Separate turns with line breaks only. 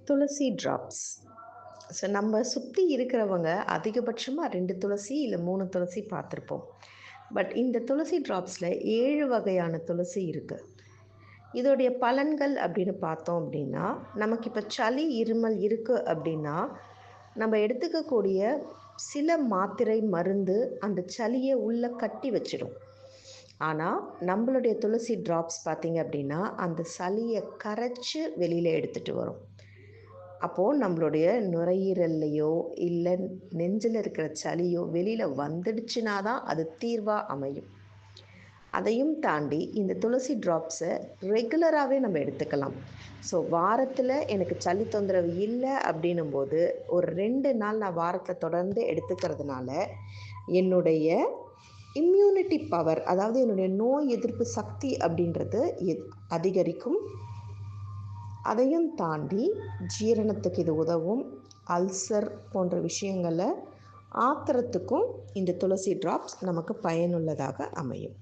துளசி drops. So நம்ம சுற்றி இருக்கிறவங்க அதிகபட்சமாக 2 துளசி இல்லை 3 துளசி பார்த்துருப்போம். பட் இந்த துளசி ட்ராப்ஸில் 7 வகையான துளசி இருக்குது. இதோடைய பலன்கள் அப்படின்னு பார்த்தோம் அப்படின்னா, நமக்கு இப்போ சளி இருமல் இருக்குது அப்படின்னா, நம்ம எடுத்துக்கக்கூடிய சில மாத்திரை மருந்து அந்த சளியை உள்ளே கட்டி வச்சிடும். ஆனால் நம்மளுடைய துளசி ட்ராப்ஸ் பார்த்திங்க அப்படின்னா அந்த சளியை கரைச்சி வெளியில் எடுத்துகிட்டு வரும். அப்போது நம்மளுடைய நுரையீரல்லையோ இல்லை நெஞ்சில் இருக்கிற சளியோ வெளியில் வந்துடுச்சுனா தான் அது தீர்வாக அமையும். அதையும் தாண்டி இந்த துளசி ட்ராப்ஸை ரெகுலராகவே நம்ம எடுத்துக்கலாம். ஸோ வாரத்தில் எனக்கு சளி தொந்தரவு இல்லை அப்படின்னும் போது ஒரு 2 நாள் நான் வாரத்தில் தொடர்ந்து எடுத்துக்கிறதுனால என்னுடைய இம்யூனிட்டி பவர், அதாவது என்னுடைய நோய் எதிர்ப்பு சக்தி அப்படின்றது அதிகரிக்கும். அதையும் தாண்டி ஜீரணத்துக்கு இது உதவும். அல்சர் போன்ற விஷயங்களை ஆத்துறதுக்கும் இந்த துளசி ட்ராப்ஸ் நமக்கு பயனுள்ளதாக அமையும்.